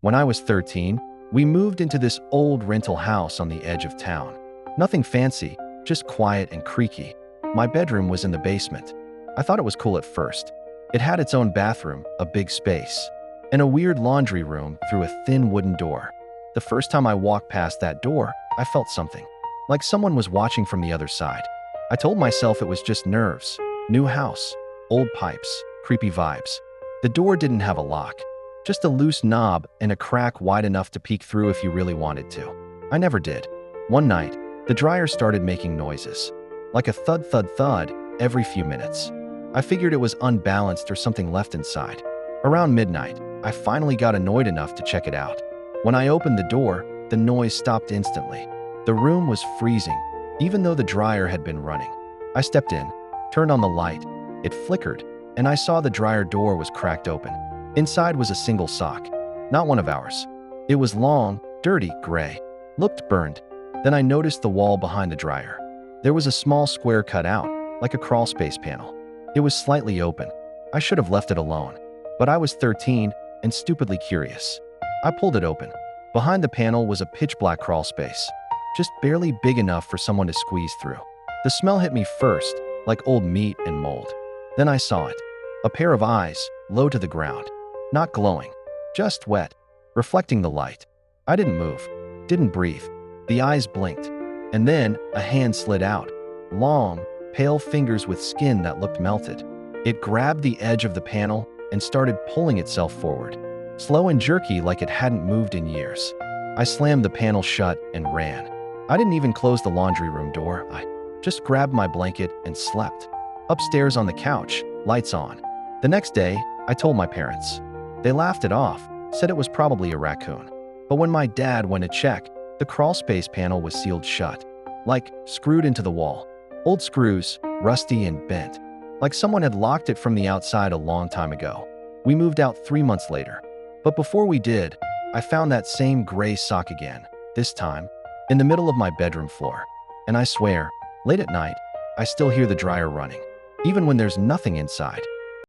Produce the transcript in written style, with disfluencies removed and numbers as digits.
When I was 13, we moved into this old rental house on the edge of town. Nothing fancy, just quiet and creaky. My bedroom was in the basement. I thought it was cool at first. It had its own bathroom, a big space, and a weird laundry room through a thin wooden door. The first time I walked past that door, I felt something, like someone was watching from the other side. I told myself it was just nerves. New house, old pipes, creepy vibes. The door didn't have a lock, just a loose knob and a crack wide enough to peek through if you really wanted to. I never did. One night, the dryer started making noises, like a thud thud thud every few minutes. I figured it was unbalanced or something left inside. Around midnight, I finally got annoyed enough to check it out. When I opened the door, the noise stopped instantly. The room was freezing, even though the dryer had been running. I stepped in, turned on the light. It flickered, and I saw the dryer door was cracked open. Inside was a single sock, not one of ours. It was long, dirty, gray, looked burned. Then I noticed the wall behind the dryer. There was a small square cut out, like a crawlspace panel. It was slightly open. I should have left it alone, but I was 13 and stupidly curious. I pulled it open. Behind the panel was a pitch-black crawlspace, just barely big enough for someone to squeeze through. The smell hit me first, like old meat and mold. Then I saw it. A pair of eyes, low to the ground. Not glowing, just wet, reflecting the light. I didn't move, didn't breathe. The eyes blinked, and then a hand slid out. Long, pale fingers with skin that looked melted. It grabbed the edge of the panel and started pulling itself forward, slow and jerky like it hadn't moved in years. I slammed the panel shut and ran. I didn't even close the laundry room door. I just grabbed my blanket and slept. Upstairs on the couch, lights on. The next day, I told my parents. They laughed it off, said it was probably a raccoon. But when my dad went to check, the crawlspace panel was sealed shut, like screwed into the wall. Old screws, rusty and bent, like someone had locked it from the outside a long time ago. We moved out 3 months later. But before we did, I found that same gray sock again, this time in the middle of my bedroom floor. And I swear, late at night, I still hear the dryer running, even when there's nothing inside.